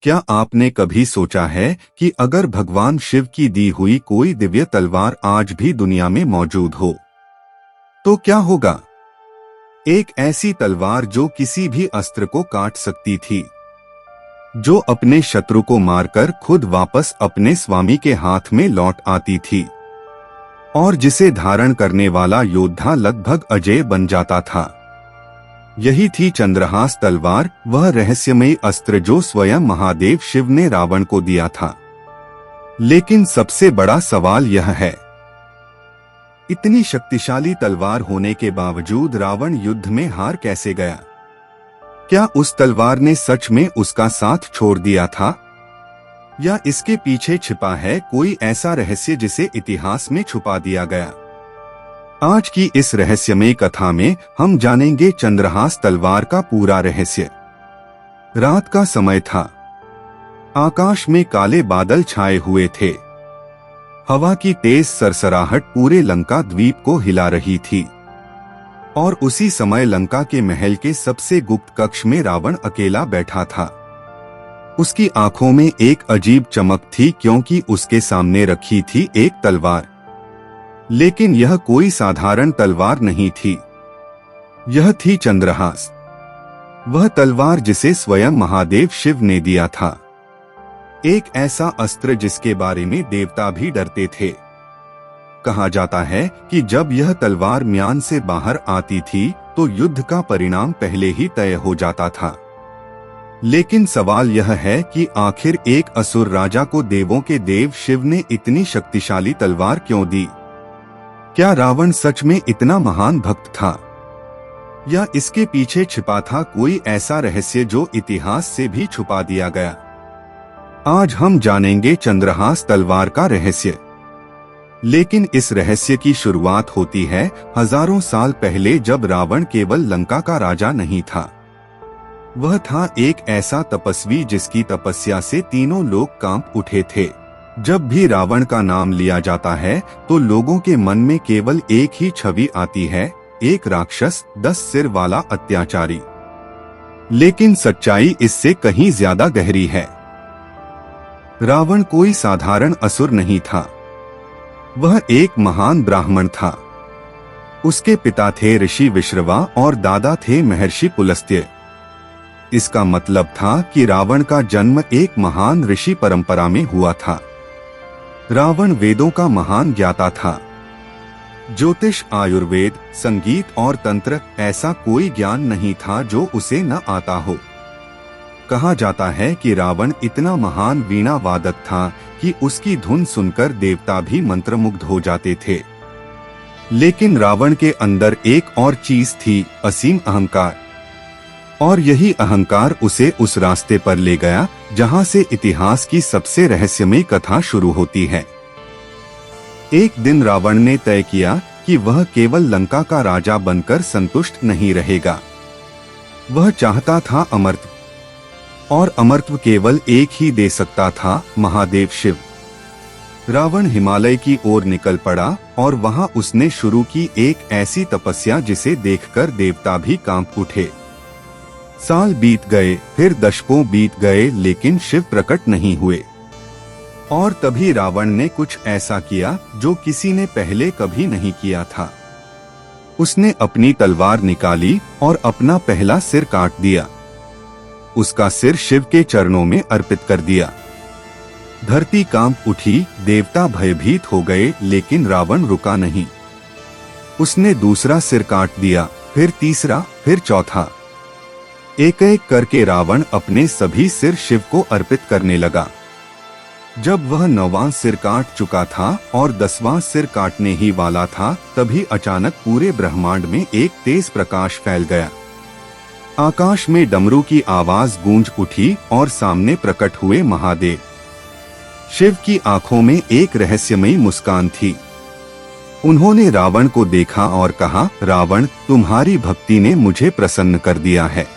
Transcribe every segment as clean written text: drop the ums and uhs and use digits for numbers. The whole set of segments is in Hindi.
क्या आपने कभी सोचा है कि अगर भगवान शिव की दी हुई कोई दिव्य तलवार आज भी दुनिया में मौजूद हो तो क्या होगा? एक ऐसी तलवार जो किसी भी अस्त्र को काट सकती थी, जो अपने शत्रु को मारकर खुद वापस अपने स्वामी के हाथ में लौट आती थी और जिसे धारण करने वाला योद्धा लगभग अजेय बन जाता था। यही थी चंद्रहास तलवार, वह रहस्यमयी अस्त्र जो स्वयं महादेव शिव ने रावण को दिया था। लेकिन सबसे बड़ा सवाल यह है, इतनी शक्तिशाली तलवार होने के बावजूद रावण युद्ध में हार कैसे गया? क्या उस तलवार ने सच में उसका साथ छोड़ दिया था, या इसके पीछे छिपा है कोई ऐसा रहस्य जिसे इतिहास में छुपा दिया गया? आज की इस रहस्यमय कथा में हम जानेंगे चंद्रहास तलवार का पूरा रहस्य। रात का समय था, आकाश में काले बादल छाए हुए थे, हवा की तेज सरसराहट पूरे लंका द्वीप को हिला रही थी और उसी समय लंका के महल के सबसे गुप्त कक्ष में रावण अकेला बैठा था। उसकी आंखों में एक अजीब चमक थी क्योंकि उसके सामने रखी थी एक तलवार। लेकिन यह कोई साधारण तलवार नहीं थी, यह थी चंद्रहास, वह तलवार जिसे स्वयं महादेव शिव ने दिया था। एक ऐसा अस्त्र जिसके बारे में देवता भी डरते थे। कहा जाता है कि जब यह तलवार म्यान से बाहर आती थी तो युद्ध का परिणाम पहले ही तय हो जाता था। लेकिन सवाल यह है कि आखिर एक असुर राजा को देवों के देव शिव ने इतनी शक्तिशाली तलवार क्यों दी? क्या रावण सच में इतना महान भक्त था, या इसके पीछे छिपा था कोई ऐसा रहस्य जो इतिहास से भी छुपा दिया गया? आज हम जानेंगे चंद्रहास तलवार का रहस्य। लेकिन इस रहस्य की शुरुआत होती है हजारों साल पहले, जब रावण केवल लंका का राजा नहीं था, वह था एक ऐसा तपस्वी जिसकी तपस्या से तीनों लोग कांप उठे थे। जब भी रावण का नाम लिया जाता है तो लोगों के मन में केवल एक ही छवि आती है, एक राक्षस, 10 सिर वाला अत्याचारी। लेकिन सच्चाई इससे कहीं ज्यादा गहरी है। रावण कोई साधारण असुर नहीं था, वह एक महान ब्राह्मण था। उसके पिता थे ऋषि विश्रवा और दादा थे महर्षि पुलस्त्य। इसका मतलब था कि रावण का जन्म एक महान ऋषि परंपरा में हुआ था। रावण वेदों का महान ज्ञाता था। ज्योतिष, आयुर्वेद, संगीत और तंत्र, ऐसा कोई ज्ञान नहीं था जो उसे न आता हो। कहा जाता है कि रावण इतना महान वीणा वादक था कि उसकी धुन सुनकर देवता भी मंत्रमुग्ध हो जाते थे। लेकिन रावण के अंदर एक और चीज थी, असीम अहंकार। और यही अहंकार उसे उस रास्ते पर ले गया जहां से इतिहास की सबसे रहस्यमय कथा शुरू होती है। एक दिन रावण ने तय किया कि वह केवल लंका का राजा बनकर संतुष्ट नहीं रहेगा। वह चाहता था अमरत्व, और अमरत्व केवल एक ही दे सकता था, महादेव शिव। रावण हिमालय की ओर निकल पड़ा और वहां उसने शुरू की एक ऐसी तपस्या जिसे देखकर देवता भी कांप उठे। साल बीत गए, फिर दशकों बीत गए, लेकिन शिव प्रकट नहीं हुए। और तभी रावण ने कुछ ऐसा किया जो किसी ने पहले कभी नहीं किया था। उसने अपनी तलवार निकाली और अपना पहला सिर काट दिया। उसका सिर शिव के चरणों में अर्पित कर दिया। धरती कांप उठी, देवता भयभीत हो गए, लेकिन रावण रुका नहीं। उसने दूसरा सिर काट दिया, फिर तीसरा, फिर चौथा। एक एक करके रावण अपने सभी सिर शिव को अर्पित करने लगा। जब वह 9वां सिर काट चुका था और 10वां सिर काटने ही वाला था, तभी अचानक पूरे ब्रह्मांड में एक तेज प्रकाश फैल गया। आकाश में डमरू की आवाज गूंज उठी और सामने प्रकट हुए महादेव शिव। की आंखों में एक रहस्यमयी मुस्कान थी। उन्होंने रावण को देखा और कहा, रावण, तुम्हारी भक्ति ने मुझे प्रसन्न कर दिया है।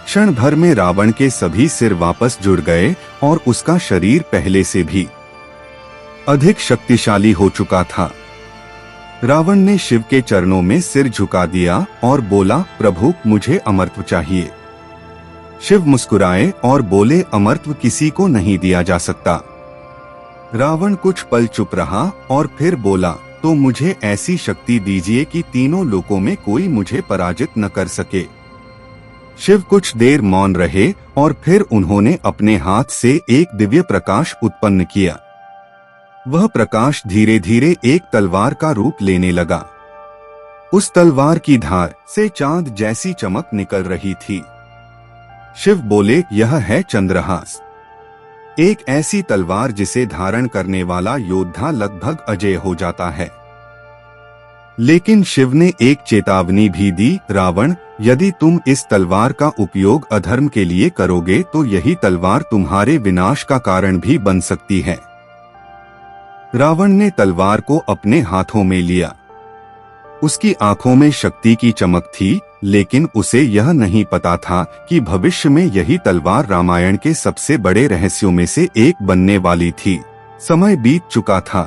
क्षण भर में रावण के सभी सिर वापस जुड़ गए और उसका शरीर पहले से भी अधिक शक्तिशाली हो चुका था। रावण ने शिव के चरणों में सिर झुका दिया और बोला, प्रभु, मुझे अमरत्व चाहिए। शिव मुस्कुराए और बोले, अमरत्व किसी को नहीं दिया जा सकता। रावण कुछ पल चुप रहा और फिर बोला, तो मुझे ऐसी शक्ति दीजिए कि तीनों लोकों में कोई मुझे पराजित न कर सके। शिव कुछ देर मौन रहे और फिर उन्होंने अपने हाथ से एक दिव्य प्रकाश उत्पन्न किया। वह प्रकाश धीरे धीरे एक तलवार का रूप लेने लगा। उस तलवार की धार से चांद जैसी चमक निकल रही थी। शिव बोले, यह है चंद्रहास, एक ऐसी तलवार जिसे धारण करने वाला योद्धा लगभग अजेय हो जाता है। लेकिन शिव ने एक चेतावनी भी दी, रावण, यदि तुम इस तलवार का उपयोग अधर्म के लिए करोगे तो यही तलवार तुम्हारे विनाश का कारण भी बन सकती है। रावण ने तलवार को अपने हाथों में लिया। उसकी आंखों में शक्ति की चमक थी, लेकिन उसे यह नहीं पता था कि भविष्य में यही तलवार रामायण के सबसे बड़े रहस्यों में से एक बनने वाली थी। समय बीत चुका था।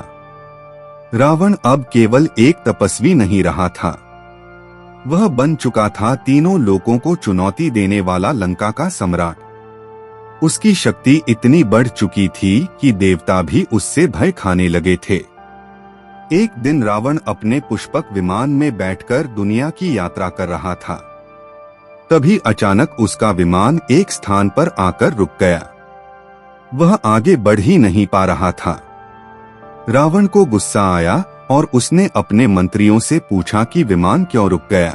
रावण अब केवल एक तपस्वी नहीं रहा था, वह बन चुका था तीनों लोकों को चुनौती देने वाला लंका का सम्राट। उसकी शक्ति इतनी बढ़ चुकी थी कि देवता भी उससे भय खाने लगे थे। एक दिन रावण अपने पुष्पक विमान में बैठकर दुनिया की यात्रा कर रहा था। तभी अचानक उसका विमान एक स्थान पर आकर रुक गया। वह आगे बढ़ ही नहीं पा रहा था। रावण को गुस्सा आया और उसने अपने मंत्रियों से पूछा कि विमान क्यों रुक गया।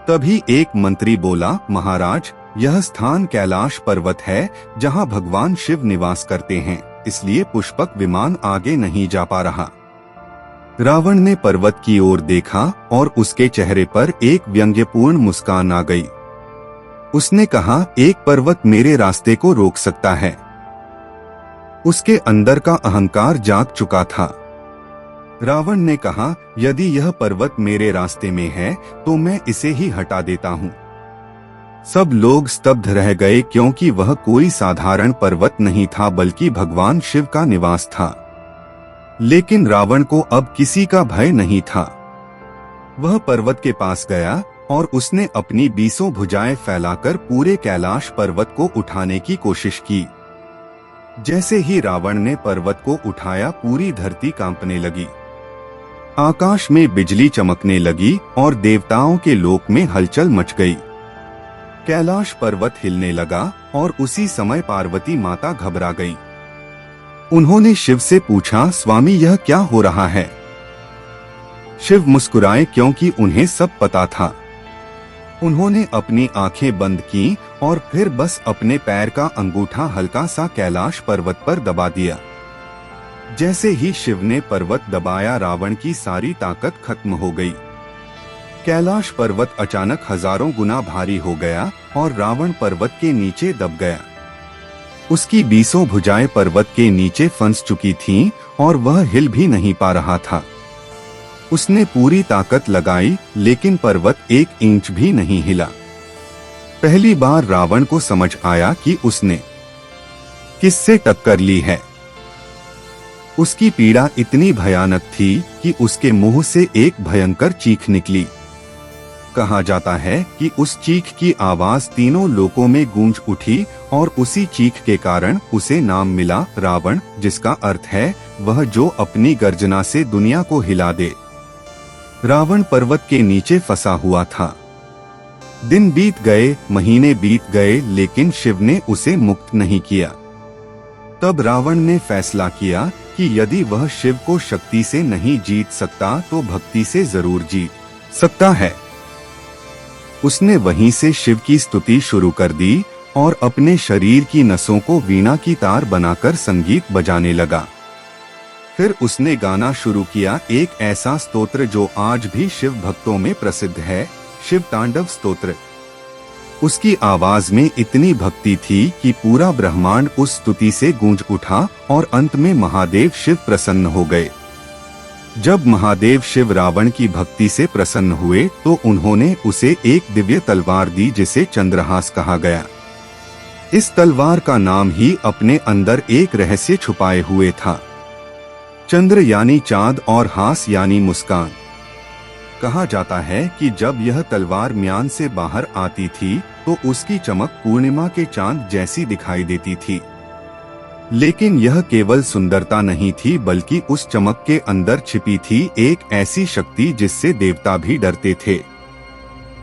तभी एक मंत्री बोला, महाराज, यह स्थान कैलाश पर्वत है जहां भगवान शिव निवास करते हैं, इसलिए पुष्पक विमान आगे नहीं जा पा रहा। रावण ने पर्वत की ओर देखा और उसके चेहरे पर एक व्यंग्यपूर्ण मुस्कान आ गई। उसने कहा, एक पर्वत मेरे रास्ते को रोक सकता है। उसके अंदर का अहंकार जाग चुका था। रावण ने कहा, यदि यह पर्वत मेरे रास्ते में है तो मैं इसे ही हटा देता हूँ। सब लोग स्तब्ध रह गए क्योंकि वह कोई साधारण पर्वत नहीं था बल्कि भगवान शिव का निवास था। लेकिन रावण को अब किसी का भय नहीं था। वह पर्वत के पास गया और उसने अपनी 20 भुजाएं फैलाकर पूरे कैलाश पर्वत को उठाने की कोशिश की। जैसे ही रावण ने पर्वत को उठाया, पूरी धरती कांपने लगी। आकाश में बिजली चमकने लगी और देवताओं के लोक में हलचल मच गई। कैलाश पर्वत हिलने लगा और उसी समय पार्वती माता घबरा गई। उन्होंने शिव से पूछा, स्वामी, यह क्या हो रहा है? शिव मुस्कुराए क्योंकि उन्हें सब पता था। उन्होंने अपनी आंखें बंद की और फिर बस अपने पैर का अंगूठा हल्का सा कैलाश पर्वत पर दबा दिया। जैसे ही शिव ने पर्वत दबाया, रावण की सारी ताकत खत्म हो गई। कैलाश पर्वत अचानक हजारों गुना भारी हो गया और रावण पर्वत के नीचे दब गया। उसकी 20 भुजाएं पर्वत के नीचे फंस चुकी थीं और वह हिल भी नहीं पा रहा था। उसने पूरी ताकत लगाई लेकिन पर्वत 1 इंच भी नहीं हिला। पहली बार रावण को समझ आया कि उसने किससे टक्कर ली है। उसकी पीड़ा इतनी भयानक थी कि उसके मुंह से एक भयंकर चीख निकली। कहा जाता है कि उस चीख की आवाज तीनों लोकों में गूंज उठी और उसी चीख के कारण उसे नाम मिला रावण, जिसका अर्थ है वह जो अपनी गर्जना से दुनिया को हिला दे। रावण पर्वत के नीचे फंसा हुआ था। दिन बीत गए, महीने बीत गए, लेकिन शिव ने उसे मुक्त नहीं किया। तब रावण ने फैसला किया कि यदि वह शिव को शक्ति से नहीं जीत सकता तो भक्ति से जरूर जीत सकता है। उसने वहीं से शिव की स्तुति शुरू कर दी और अपने शरीर की नसों को वीणा की तार बनाकर संगीत बजाने लगा। फिर उसने गाना शुरू किया, एक ऐसा स्तोत्र जो आज भी शिव भक्तों में प्रसिद्ध है, शिव तांडव स्तोत्र। उसकी आवाज में इतनी भक्ति थी कि पूरा ब्रह्मांड उस स्तुति से गूंज उठा और अंत में महादेव शिव प्रसन्न हो गए। जब महादेव शिव रावण की भक्ति से प्रसन्न हुए तो उन्होंने उसे एक दिव्य तलवार दी जिसे चंद्रहास कहा गया। इस तलवार का नाम ही अपने अंदर एक रहस्य छुपाए हुए था। चंद्र यानी चांद और हास यानी मुस्कान। कहा जाता है कि जब यह तलवार म्यान से बाहर आती थी तो उसकी चमक पूर्णिमा के चांद जैसी दिखाई देती थी। लेकिन यह केवल सुंदरता नहीं थी, बल्कि उस चमक के अंदर छिपी थी एक ऐसी शक्ति जिससे देवता भी डरते थे।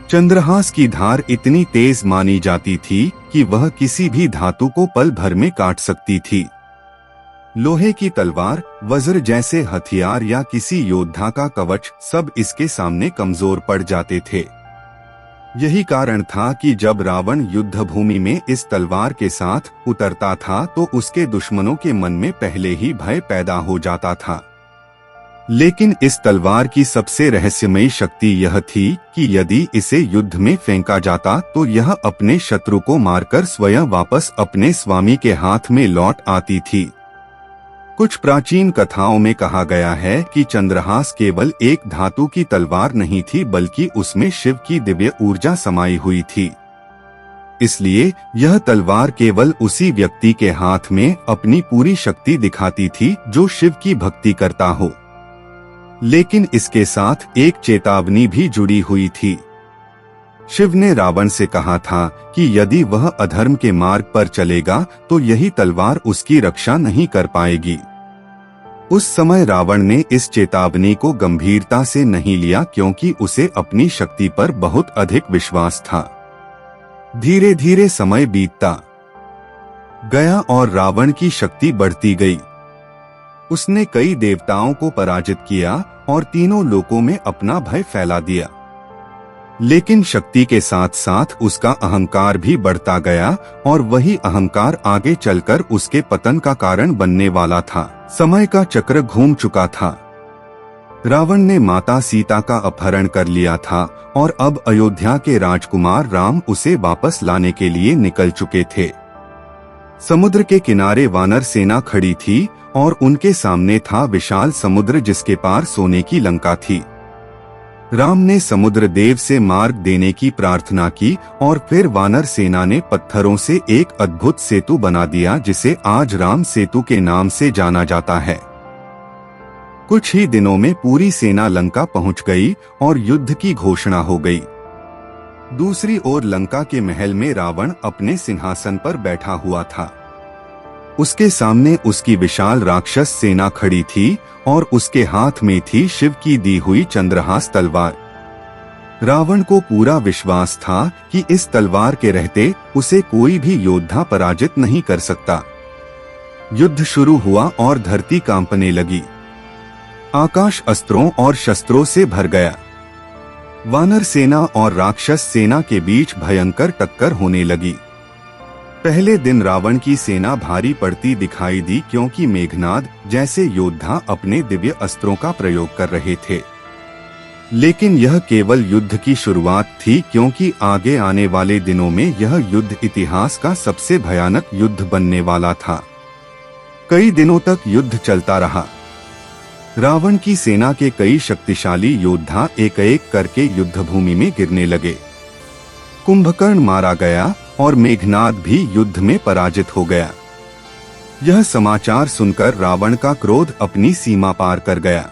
चंद्रहास की धार इतनी तेज मानी जाती थी कि वह किसी भी धातु को पल भर में काट सकती थी। लोहे की तलवार, वज्र जैसे हथियार या किसी योद्धा का कवच, सब इसके सामने कमजोर पड़ जाते थे। यही कारण था कि जब रावण युद्ध भूमि में इस तलवार के साथ उतरता था तो उसके दुश्मनों के मन में पहले ही भय पैदा हो जाता था। लेकिन इस तलवार की सबसे रहस्यमयी शक्ति यह थी कि यदि इसे युद्ध में फेंका जाता तो यह अपने शत्रु को मारकर स्वयं वापस अपने स्वामी के हाथ में लौट आती थी। कुछ प्राचीन कथाओं में कहा गया है कि चंद्रहास केवल एक धातु की तलवार नहीं थी, बल्कि उसमें शिव की दिव्य ऊर्जा समाई हुई थी। इसलिए यह तलवार केवल उसी व्यक्ति के हाथ में अपनी पूरी शक्ति दिखाती थी जो शिव की भक्ति करता हो। लेकिन इसके साथ एक चेतावनी भी जुड़ी हुई थी। शिव ने रावण से कहा था कि यदि वह अधर्म के मार्ग पर चलेगा तो यही तलवार उसकी रक्षा नहीं कर पाएगी। उस समय रावण ने इस चेतावनी को गंभीरता से नहीं लिया, क्योंकि उसे अपनी शक्ति पर बहुत अधिक विश्वास था। धीरे धीरे समय बीतता गया और रावण की शक्ति बढ़ती गई। उसने कई देवताओं को पराजित किया और तीनों लोकों में अपना भय फैला दिया। लेकिन शक्ति के साथ साथ उसका अहंकार भी बढ़ता गया और वही अहंकार आगे चलकर उसके पतन का कारण बनने वाला था। समय का चक्र घूम चुका था। रावण ने माता सीता का अपहरण कर लिया था और अब अयोध्या के राजकुमार राम उसे वापस लाने के लिए निकल चुके थे। समुद्र के किनारे वानर सेना खड़ी थी और उनके सामने था विशाल समुद्र जिसके पार सोने की लंका थी। राम ने समुद्र देव से मार्ग देने की प्रार्थना की और फिर वानर सेना ने पत्थरों से एक अद्भुत सेतु बना दिया, जिसे आज राम सेतु के नाम से जाना जाता है। कुछ ही दिनों में पूरी सेना लंका पहुंच गई और युद्ध की घोषणा हो गई। दूसरी ओर लंका के महल में रावण अपने सिंहासन पर बैठा हुआ था। उसके सामने उसकी विशाल राक्षस सेना खड़ी थी और उसके हाथ में थी शिव की दी हुई चंद्रहास तलवार। रावण को पूरा विश्वास था कि इस तलवार के रहते उसे कोई भी योद्धा पराजित नहीं कर सकता। युद्ध शुरू हुआ और धरती कांपने लगी। आकाश अस्त्रों और शस्त्रों से भर गया। वानर सेना और राक्षस सेना के बीच भयंकर टक्कर होने लगी। पहले दिन रावण की सेना भारी पड़ती दिखाई दी, क्योंकि मेघनाद जैसे योद्धा अपने दिव्य अस्त्रों का प्रयोग कर रहे थे। लेकिन यह केवल युद्ध की शुरुआत थी, क्योंकि आगे आने वाले दिनों में यह युद्ध इतिहास का सबसे भयानक युद्ध बनने वाला था। कई दिनों तक युद्ध चलता रहा। रावण की सेना के कई शक्तिशाली योद्धा एक एक करके युद्ध भूमि में गिरने लगे। कुंभकर्ण मारा गया और मेघनाद भी युद्ध में पराजित हो गया। यह समाचार सुनकर रावण का क्रोध अपनी सीमा पार कर गया।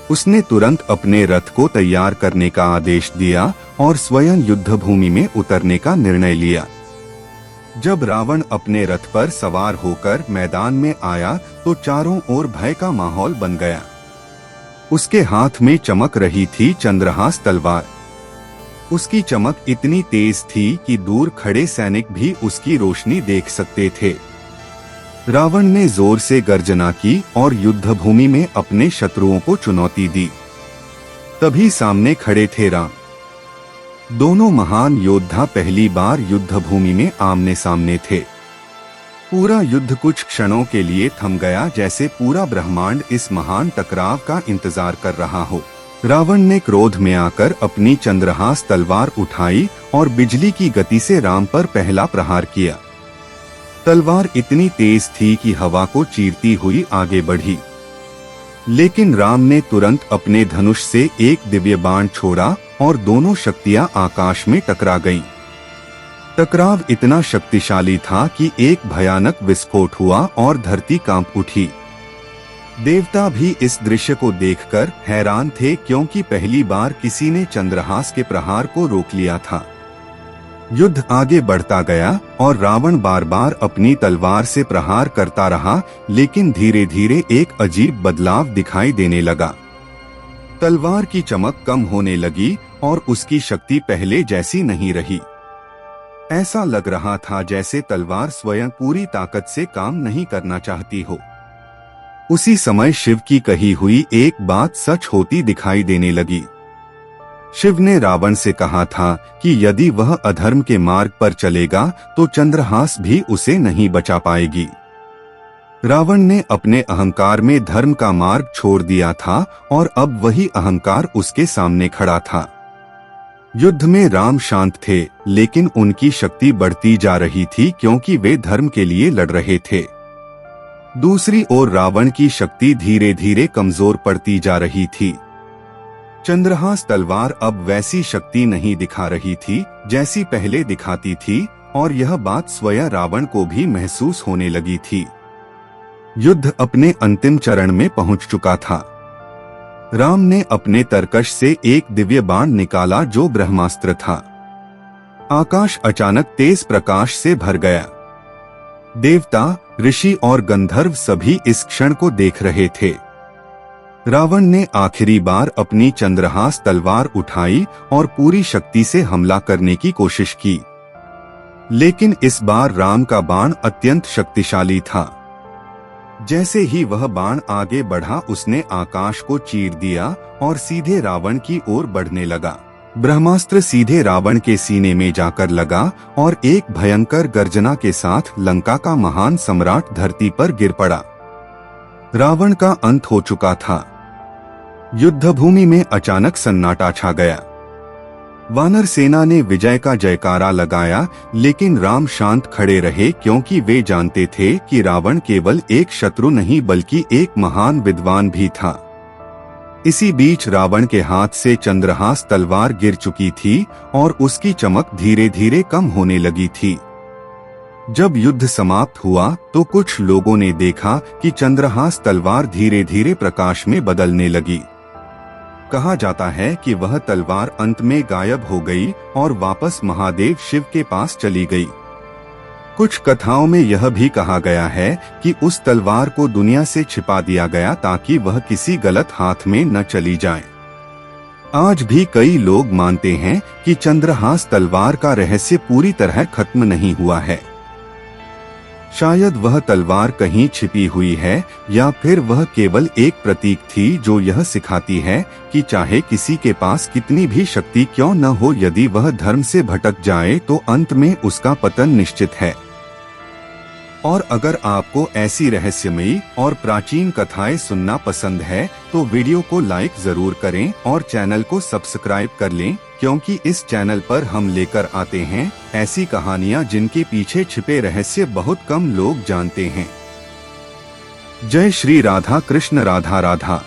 उसने तुरंत अपने रथ को तैयार करने का आदेश दिया और स्वयं युद्ध भूमि में उतरने का निर्णय लिया। जब रावण अपने रथ पर सवार होकर मैदान में आया तो चारों ओर भय का माहौल बन गया। उसके हाथ में चमक रही थी चंद्रहास तलवार। उसकी चमक इतनी तेज थी कि दूर खड़े सैनिक भी उसकी रोशनी देख सकते थे। रावण ने जोर से गर्जना की और युद्ध भूमि में अपने शत्रुओं को चुनौती दी। तभी सामने खड़े थे राम। दोनों महान योद्धा पहली बार युद्ध भूमि में आमने सामने थे। पूरा युद्ध कुछ क्षणों के लिए थम गया, जैसे पूरा ब्रह्मांड इस महान टकराव का इंतजार कर रहा हो। रावण ने क्रोध में आकर अपनी चंद्रहास तलवार उठाई और बिजली की गति से राम पर पहला प्रहार किया। तलवार इतनी तेज थी कि हवा को चीरती हुई आगे बढ़ी। लेकिन राम ने तुरंत अपने धनुष से एक दिव्य बाण छोड़ा और दोनों शक्तियां आकाश में टकरा गईं। टकराव इतना शक्तिशाली था कि एक भयानक विस्फोट हुआ और धरती कांप उठी। देवता भी इस दृश्य को देखकर हैरान थे, क्योंकि पहली बार किसी ने चंद्रहास के प्रहार को रोक लिया था। युद्ध आगे बढ़ता गया और रावण बार बार अपनी तलवार से प्रहार करता रहा, लेकिन धीरे धीरे एक अजीब बदलाव दिखाई देने लगा। तलवार की चमक कम होने लगी और उसकी शक्ति पहले जैसी नहीं रही। ऐसा लग रहा था जैसे तलवार स्वयं पूरी ताकत से काम नहीं करना चाहती हो। उसी समय शिव की कही हुई एक बात सच होती दिखाई देने लगी। शिव ने रावण से कहा था कि यदि वह अधर्म के मार्ग पर चलेगा तो चंद्रहास भी उसे नहीं बचा पाएगी। रावण ने अपने अहंकार में धर्म का मार्ग छोड़ दिया था और अब वही अहंकार उसके सामने खड़ा था। युद्ध में राम शांत थे, लेकिन उनकी शक्ति बढ़ती जा रही थी, क्योंकि वे धर्म के लिए लड़ रहे थे। दूसरी ओर रावण की शक्ति धीरे धीरे कमजोर पड़ती जा रही थी। चंद्रहास तलवार अब वैसी शक्ति नहीं दिखा रही थी जैसी पहले दिखाती थी, और यह बात स्वयं रावण को भी महसूस होने लगी थी। युद्ध अपने अंतिम चरण में पहुंच चुका था। राम ने अपने तरकश से एक दिव्य बाण निकाला जो ब्रह्मास्त्र था। आकाश अचानक तेज प्रकाश से भर गया। देवता, ऋषि और गंधर्व सभी इस क्षण को देख रहे थे। रावण ने आखिरी बार अपनी चंद्रहास तलवार उठाई और पूरी शक्ति से हमला करने की कोशिश की, लेकिन इस बार राम का बाण अत्यंत शक्तिशाली था। जैसे ही वह बाण आगे बढ़ा, उसने आकाश को चीर दिया और सीधे रावण की ओर बढ़ने लगा। ब्रह्मास्त्र सीधे रावण के सीने में जाकर लगा और एक भयंकर गर्जना के साथ लंका का महान सम्राट धरती पर गिर पड़ा। रावण का अंत हो चुका था। युद्धभूमि में अचानक सन्नाटा छा गया। वानर सेना ने विजय का जयकारा लगाया, लेकिन राम शांत खड़े रहे, क्योंकि वे जानते थे कि रावण केवल एक शत्रु नहीं बल्कि एक महान विद्वान भी था। इसी बीच रावण के हाथ से चंद्रहास तलवार गिर चुकी थी और उसकी चमक धीरे धीरे कम होने लगी थी। जब युद्ध समाप्त हुआ तो कुछ लोगों ने देखा कि चंद्रहास तलवार धीरे धीरे प्रकाश में बदलने लगी। कहा जाता है कि वह तलवार अंत में गायब हो गई और वापस महादेव शिव के पास चली गई। कुछ कथाओं में यह भी कहा गया है कि उस तलवार को दुनिया से छिपा दिया गया ताकि वह किसी गलत हाथ में न चली जाए। आज भी कई लोग मानते हैं कि चंद्रहास तलवार का रहस्य पूरी तरह खत्म नहीं हुआ है। शायद वह तलवार कहीं छिपी हुई है, या फिर वह केवल एक प्रतीक थी जो यह सिखाती है कि चाहे किसी के पास कितनी भी शक्ति क्यों न हो, यदि वह धर्म से भटक जाए तो अंत में उसका पतन निश्चित है। और अगर आपको ऐसी रहस्यमयी और प्राचीन कथाएं सुनना पसंद है तो वीडियो को लाइक जरूर करें और चैनल को सब्सक्राइब कर लें, क्योंकि इस चैनल पर हम लेकर आते हैं ऐसी कहानियां जिनके पीछे छिपे रहस्य बहुत कम लोग जानते हैं। जय श्री राधा कृष्ण, राधा राधा।